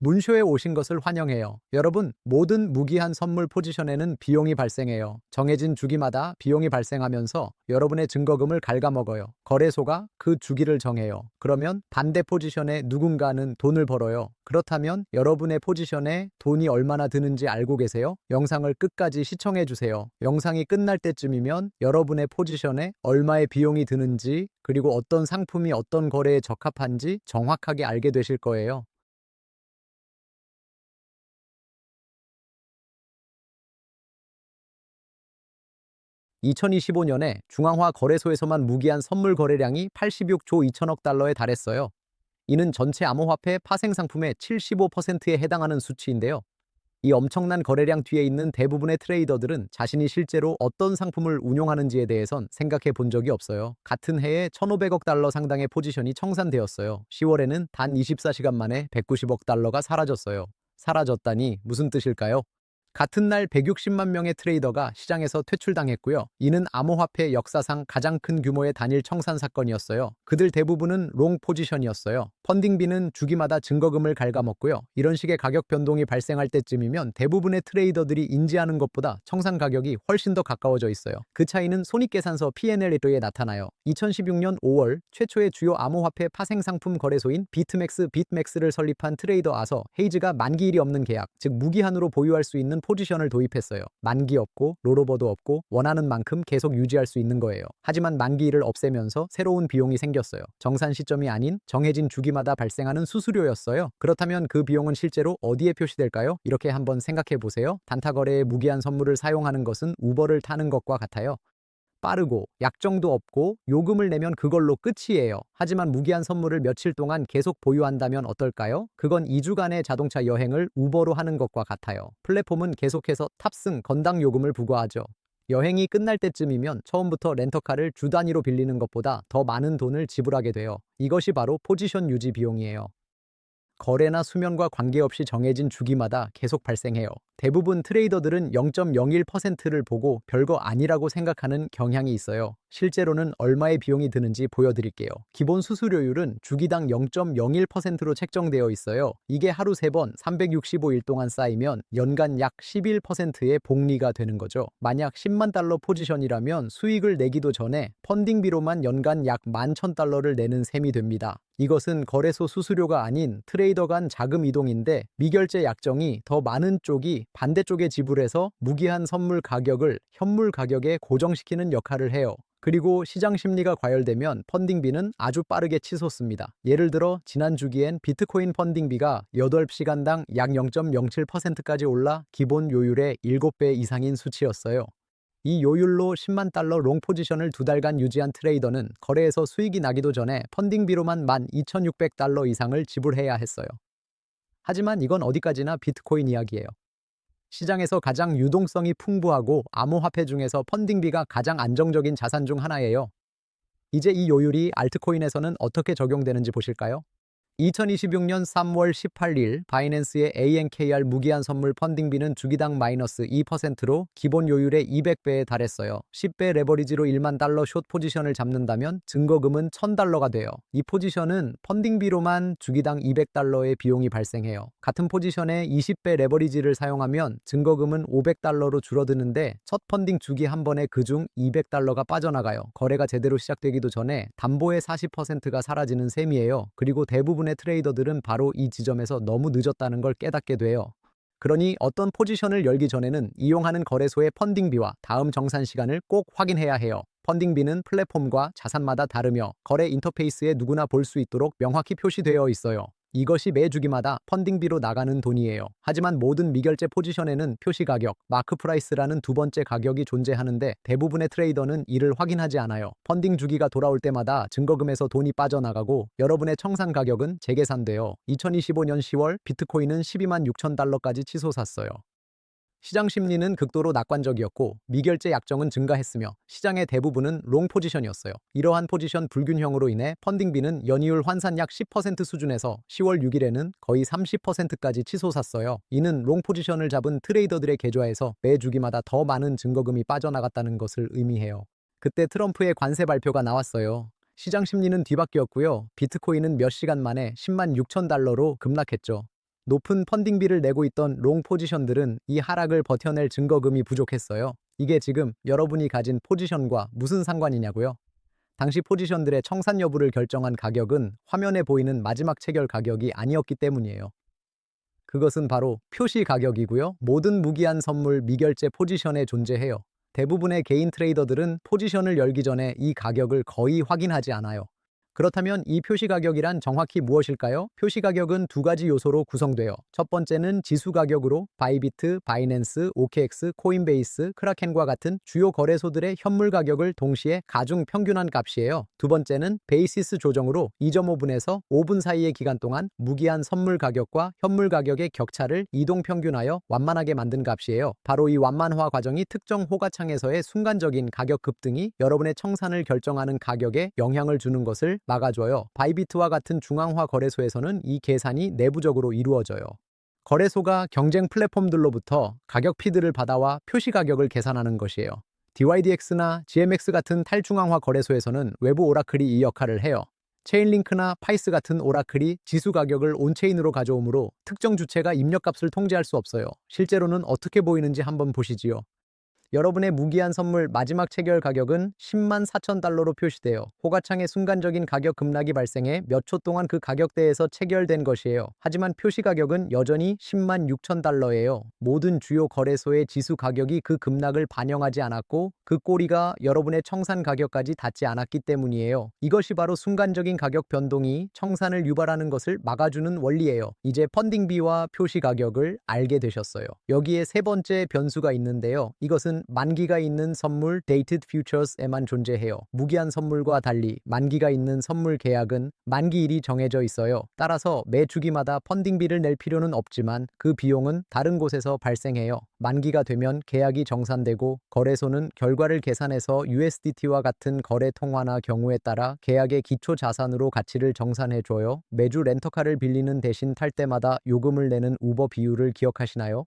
문쇼에 오신 것을 환영해요. 여러분, 모든 무기한 선물 포지션에는 비용이 발생해요. 정해진 주기마다 비용이 발생하면서 여러분의 증거금을 갉아먹어요. 거래소가 그 주기를 정해요. 그러면 반대 포지션에 누군가는 돈을 벌어요. 그렇다면 여러분의 포지션에 돈이 얼마나 드는지 알고 계세요? 영상을 끝까지 시청해주세요. 영상이 끝날 때쯤이면 여러분의 포지션에 얼마의 비용이 드는지 그리고 어떤 상품이 어떤 거래에 적합한지 정확하게 알게 되실 거예요. 2025년에 중앙화 거래소에서만 무기한 선물 거래량이 86조 2천억 달러에 달했어요. 이는 전체 암호화폐 파생 상품의 75%에 해당하는 수치인데요. 이 엄청난 거래량 뒤에 있는 대부분의 트레이더들은 자신이 실제로 어떤 상품을 운용하는지에 대해선 생각해 본 적이 없어요. 같은 해에 1,500억 달러 상당의 포지션이 청산되었어요. 10월에는 단 24시간 만에 190억 달러가 사라졌어요. 사라졌다니 무슨 뜻일까요? 같은 날 160만 명의 트레이더가 시장에서 퇴출당했고요. 이는 암호화폐 역사상 가장 큰 규모의 단일 청산 사건이었어요. 그들 대부분은 롱 포지션이었어요. 펀딩비는 주기마다 증거금을 갉아먹고요. 이런 식의 가격 변동이 발생할 때쯤이면 대부분의 트레이더들이 인지하는 것보다 청산 가격이 훨씬 더 가까워져 있어요. 그 차이는 손익계산서 P&L에 나타나요. 2016년 5월 최초의 주요 암호화폐 파생 상품 거래소인 비트맥스를 설립한 트레이더 아서 헤이즈가 만기일이 없는 계약, 즉 무기한으로 보유할 수 있는 포지션을 도입했어요. 만기 없고 롤오버도 없고 원하는 만큼 계속 유지할 수 있는 거예요. 하지만 만기일을 없애면서 새로운 비용이 생겼어요. 정산 시점이 아닌 정해진 주기마다 발생하는 수수료였어요. 그렇다면 그 비용은 실제로 어디에 표시될까요? 이렇게 한번 생각해 보세요. 단타 거래에 무기한 선물을 사용하는 것은 우버를 타는 것과 같아요. 빠르고 약정도 없고 요금을 내면 그걸로 끝이에요. 하지만 무기한 선물을 며칠 동안 계속 보유한다면 어떨까요? 그건 2주간의 자동차 여행을 우버로 하는 것과 같아요. 플랫폼은 계속해서 탑승, 건당 요금을 부과하죠. 여행이 끝날 때쯤이면 처음부터 렌터카를 주 단위로 빌리는 것보다 더 많은 돈을 지불하게 돼요. 이것이 바로 포지션 유지 비용이에요. 거래나 수면과 관계없이 정해진 주기마다 계속 발생해요. 대부분 트레이더들은 0.01%를 보고 별거 아니라고 생각하는 경향이 있어요. 실제로는 얼마의 비용이 드는지 보여드릴게요. 기본 수수료율은 주기당 0.01%로 책정되어 있어요. 이게 하루 3번 365일 동안 쌓이면 연간 약 11%의 복리가 되는 거죠. 만약 10만 달러 포지션이라면 수익을 내기도 전에 펀딩비로만 연간 약 11,000달러를 내는 셈이 됩니다. 이것은 거래소 수수료가 아닌 트레이더 간 자금 이동인데 미결제 약정이 더 많은 쪽이 반대쪽에 지불해서 무기한 선물 가격을 현물 가격에 고정시키는 역할을 해요. 그리고 시장 심리가 과열되면 펀딩비는 아주 빠르게 치솟습니다. 예를 들어 지난 주기엔 비트코인 펀딩비가 8시간당 약 0.07%까지 올라 기본 요율의 7배 이상인 수치였어요. 이 요율로 10만 달러 롱 포지션을 2달간 유지한 트레이더는 거래에서 수익이 나기도 전에 펀딩비로만 12,600달러 이상을 지불해야 했어요. 하지만 이건 어디까지나 비트코인 이야기예요. 시장에서 가장 유동성이 풍부하고 암호화폐 중에서 펀딩비가 가장 안정적인 자산 중 하나예요. 이제 이 요율이 알트코인에서는 어떻게 적용되는지 보실까요? 2026년 3월 18일 바이낸스의 ANKR 무기한 선물 펀딩비는 주기당 마이너스 2%로 기본 요율의 200배에 달했어요. 10배 레버리지로 1만 달러 숏 포지션을 잡는다면 증거금은 1,000달러가 돼요. 이 포지션은 펀딩비로만 주기당 200달러의 비용이 발생해요. 같은 포지션에 20배 레버리지를 사용하면 증거금은 500달러로 줄어드는데 첫 펀딩 주기 한 번에 그중 200달러가 빠져나가요. 거래가 제대로 시작되기도 전에 담보의 40%가 사라지는 셈이에요. 그리고 대부분의 트레이더들은 바로 이 지점에서 너무 늦었다는 걸 깨닫게 돼요. 그러니 어떤 포지션을 열기 전에는 이용하는 거래소의 펀딩비와 다음 정산 시간을 꼭 확인해야 해요. 펀딩비는 플랫폼과 자산마다 다르며 거래 인터페이스에 누구나 볼 수 있도록 명확히 표시되어 있어요. 이것이 매 주기마다 펀딩비로 나가는 돈이에요. 하지만 모든 미결제 포지션에는 표시 가격, 마크 프라이스라는 두 번째 가격이 존재하는데 대부분의 트레이더는 이를 확인하지 않아요. 펀딩 주기가 돌아올 때마다 증거금에서 돈이 빠져나가고 여러분의 청산 가격은 재계산돼요. 2025년 10월 비트코인은 12만 6천 달러까지 치솟았어요. 시장 심리는 극도로 낙관적이었고 미결제 약정은 증가했으며 시장의 대부분은 롱 포지션이었어요. 이러한 포지션 불균형으로 인해 펀딩비는 연이율 환산 약 10% 수준에서 10월 6일에는 거의 30%까지 치솟았어요. 이는 롱 포지션을 잡은 트레이더들의 계좌에서 매 주기마다 더 많은 증거금이 빠져나갔다는 것을 의미해요. 그때 트럼프의 관세 발표가 나왔어요. 시장 심리는 뒤바뀌었고요. 비트코인은 몇 시간 만에 10만 6천 달러로 급락했죠. 높은 펀딩비를 내고 있던 롱 포지션들은 이 하락을 버텨낼 증거금이 부족했어요. 이게 지금 여러분이 가진 포지션과 무슨 상관이냐고요? 당시 포지션들의 청산 여부를 결정한 가격은 화면에 보이는 마지막 체결 가격이 아니었기 때문이에요. 그것은 바로 표시 가격이고요. 모든 무기한 선물 미결제 포지션에 존재해요. 대부분의 개인 트레이더들은 포지션을 열기 전에 이 가격을 거의 확인하지 않아요. 그렇다면 이 표시 가격이란 정확히 무엇일까요? 표시 가격은 두 가지 요소로 구성돼요. 첫 번째는 지수 가격으로 바이비트, 바이낸스, OKX, 코인베이스, 크라켄과 같은 주요 거래소들의 현물 가격을 동시에 가중 평균한 값이에요. 두 번째는 베이시스 조정으로 2.5분에서 5분 사이의 기간 동안 무기한 선물 가격과 현물 가격의 격차를 이동 평균하여 완만하게 만든 값이에요. 바로 이 완만화 과정이 특정 호가창에서의 순간적인 가격 급등이 여러분의 청산을 결정하는 가격에 영향을 주는 것을 막아줘요. 바이비트와 같은 중앙화 거래소에서는 이 계산이 내부적으로 이루어져요. 거래소가 경쟁 플랫폼들로부터 가격 피드를 받아와 표시 가격을 계산하는 것이에요. DYDX나 GMX 같은 탈중앙화 거래소에서는 외부 오라클이 이 역할을 해요. 체인링크나 파이스 같은 오라클이 지수 가격을 온체인으로 가져오므로 특정 주체가 입력값을 통제할 수 없어요. 실제로는 어떻게 보이는지 한번 보시지요. 여러분의 무기한 선물 마지막 체결 가격은 10만 4천 달러로 표시되어 호가창의 순간적인 가격 급락이 발생해 몇 초 동안 그 가격대에서 체결된 것이에요. 하지만 표시 가격은 여전히 10만 6천 달러예요. 모든 주요 거래소의 지수 가격이 그 급락을 반영하지 않았고 그 꼬리가 여러분의 청산 가격까지 닿지 않았기 때문이에요. 이것이 바로 순간적인 가격 변동이 청산을 유발하는 것을 막아주는 원리예요. 이제 펀딩비와 표시 가격을 알게 되셨어요. 여기에 세 번째 변수가 있는데요. 이것은 만기가 있는 선물 Dated Futures에만 존재해요. 무기한 선물과 달리 만기가 있는 선물 계약은 만기일이 정해져 있어요. 따라서 매 주기마다 펀딩비를 낼 필요는 없지만 그 비용은 다른 곳에서 발생해요. 만기가 되면 계약이 정산되고 거래소는 결과를 계산해서 USDT와 같은 거래 통화나 경우에 따라 계약의 기초 자산으로 가치를 정산해줘요. 매주 렌터카를 빌리는 대신 탈 때마다 요금을 내는 우버 비율을 기억하시나요?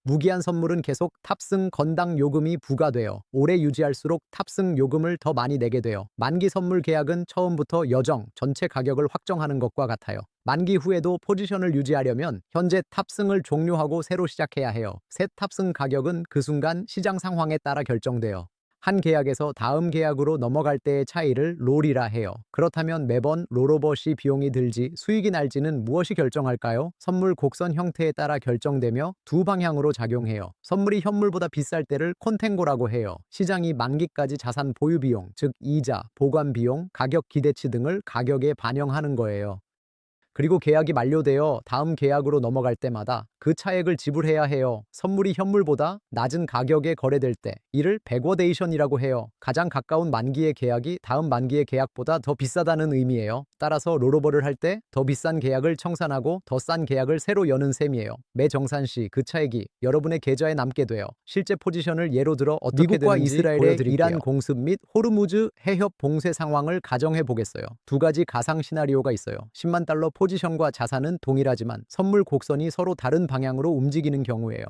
무기한 선물은 계속 탑승 건당 요금이 부과돼요. 오래 유지할수록 탑승 요금을 더 많이 내게 돼요. 만기 선물 계약은 처음부터 여정, 전체 가격을 확정하는 것과 같아요. 만기 후에도 포지션을 유지하려면 현재 탑승을 종료하고 새로 시작해야 해요. 새 탑승 가격은 그 순간 시장 상황에 따라 결정돼요. 한 계약에서 다음 계약으로 넘어갈 때의 차이를 롤이라 해요. 그렇다면 매번 롤오버시 비용이 들지 수익이 날지는 무엇이 결정할까요? 선물 곡선 형태에 따라 결정되며 두 방향으로 작용해요. 선물이 현물보다 비쌀 때를 콘탱고라고 해요. 시장이 만기까지 자산 보유 비용, 즉 이자, 보관 비용, 가격 기대치 등을 가격에 반영하는 거예요. 그리고 계약이 만료되어 다음 계약으로 넘어갈 때마다 그 차액을 지불해야 해요. 선물이 현물보다 낮은 가격에 거래될 때 이를 백워데이션이라고 해요. 가장 가까운 만기의 계약이 다음 만기의 계약보다 더 비싸다는 의미예요. 따라서 롤오버를 할 때 더 비싼 계약을 청산하고 더 싼 계약을 새로 여는 셈이에요. 매 정산 시 그 차액이 여러분의 계좌에 남게 돼요. 실제 포지션을 예로 들어 어떻게 미국과 이스라엘의 이란 공습 및 호르무즈 해협 봉쇄 상황을 가정해 보겠어요. 두 가지 가상 시나리오가 있어요. 10만 달러 포지션과 자산은 동일하지만 선물 곡선이 서로 다른 방향으로 움직이는 경우예요.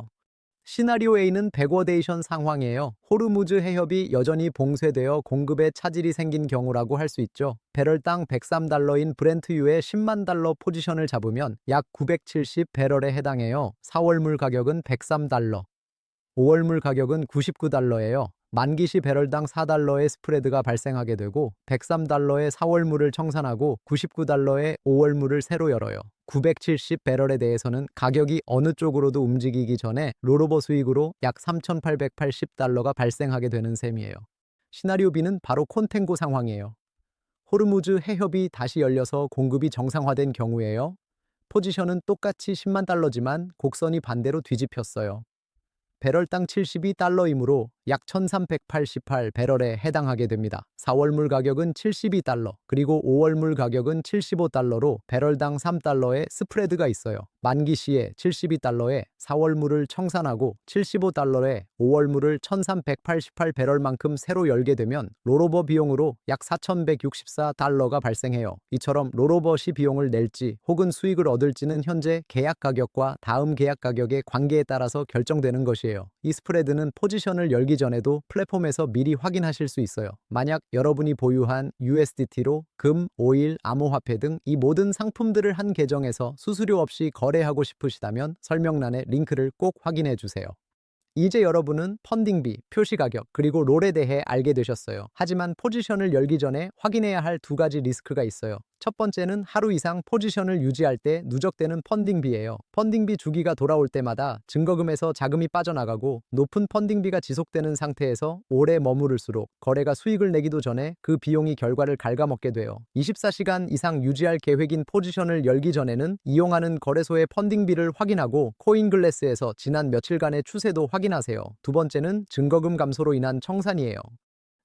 시나리오 A는 백워데이션 상황이에요. 호르무즈 해협이 여전히 봉쇄되어 공급에 차질이 생긴 경우라고 할 수 있죠. 배럴당 103달러인 브렌트유의 10만 달러 포지션을 잡으면 약 970 배럴에 해당해요. 4월물 가격은 103달러, 5월물 가격은 99달러예요. 만기시 배럴당 4달러의 스프레드가 발생하게 되고 103달러의 4월물을 청산하고 99달러의 5월물을 새로 열어요. 970 배럴에 대해서는 가격이 어느 쪽으로도 움직이기 전에 롤오버 수익으로 약 3,880달러가 발생하게 되는 셈이에요. 시나리오 B는 바로 콘탱고 상황이에요. 호르무즈 해협이 다시 열려서 공급이 정상화된 경우에요. 포지션은 똑같이 10만 달러지만 곡선이 반대로 뒤집혔어요. 배럴당 72달러이므로 약 1388 배럴에 해당하게 됩니다. 4월물 가격은 72달러, 그리고 5월물 가격은 75달러로 배럴당 3달러의 스프레드가 있어요. 만기 시에 72달러에 4월물을 청산하고 75달러에 5월물을 1388 배럴만큼 새로 열게 되면 롤오버 비용으로 약 4164달러가 발생해요. 이처럼 롤오버 시 비용을 낼지 혹은 수익을 얻을지는 현재 계약 가격과 다음 계약 가격의 관계에 따라서 결정되는 것이에요. 이 스프레드는 포지션을 열기 전에도 플랫폼에서 미리 확인하실 수 있어요. 만약 여러분이 보유한 USDT로 금, 오일, 암호화폐 등 이 모든 상품들을 한 계정에서 수수료 없이 거래하고 싶으시다면 설명란의 링크를 꼭 확인해 주세요. 이제 여러분은 펀딩비, 표시가격, 그리고 롤에 대해 알게 되셨어요. 하지만 포지션을 열기 전에 확인해야 할 두 가지 리스크가 있어요. 첫 번째는 하루 이상 포지션을 유지할 때 누적되는 펀딩비예요. 펀딩비 주기가 돌아올 때마다 증거금에서 자금이 빠져나가고 높은 펀딩비가 지속되는 상태에서 오래 머무를수록 거래가 수익을 내기도 전에 그 비용이 결과를 갉아먹게 돼요. 24시간 이상 유지할 계획인 포지션을 열기 전에는 이용하는 거래소의 펀딩비를 확인하고 코인글래스에서 지난 며칠간의 추세도 확인하세요. 두 번째는 증거금 감소로 인한 청산이에요.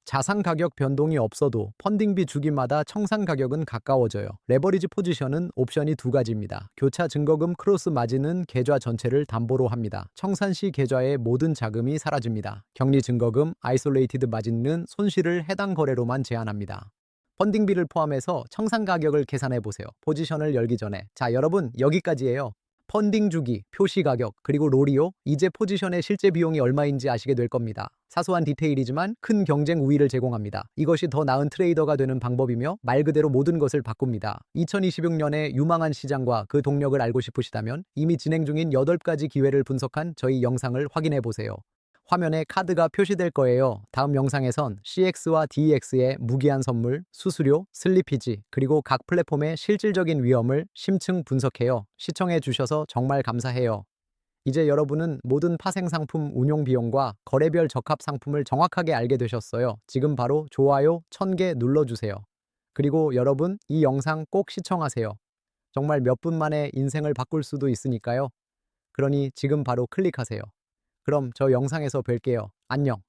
자산 가격 변동이 없어도 펀딩비 주기마다 청산 가격은 가까워져요. 레버리지 포지션은 옵션이 두 가지입니다. 교차 증거금 크로스 마진은 계좌 전체를 담보로 합니다. 청산 시 계좌의 모든 자금이 사라집니다. 격리 증거금, 아이솔레이티드 마진은 손실을 해당 거래로만 제한합니다. 펀딩비를 포함해서 청산 가격을 계산해 보세요. 포지션을 열기 전에. 자, 여러분, 여기까지예요. 펀딩 주기, 표시 가격, 그리고 롤이요. 이제 포지션의 실제 비용이 얼마인지 아시게 될 겁니다. 사소한 디테일이지만 큰 경쟁 우위를 제공합니다. 이것이 더 나은 트레이더가 되는 방법이며 말 그대로 모든 것을 바꿉니다. 2026년의 유망한 시장과 그 동력을 알고 싶으시다면 이미 진행 중인 8가지 기회를 분석한 저희 영상을 확인해 보세요. 화면에 카드가 표시될 거예요. 다음 영상에선 CX와 DEX의 무기한 선물, 수수료, 슬리피지, 그리고 각 플랫폼의 실질적인 위험을 심층 분석해요. 시청해 주셔서 정말 감사해요. 이제 여러분은 모든 파생 상품 운용 비용과 거래별 적합 상품을 정확하게 알게 되셨어요. 지금 바로 좋아요 1000개 눌러주세요. 그리고 여러분, 이 영상 꼭 시청하세요. 정말 몇 분 만에 인생을 바꿀 수도 있으니까요. 그러니 지금 바로 클릭하세요. 그럼 저 영상에서 뵐게요. 안녕.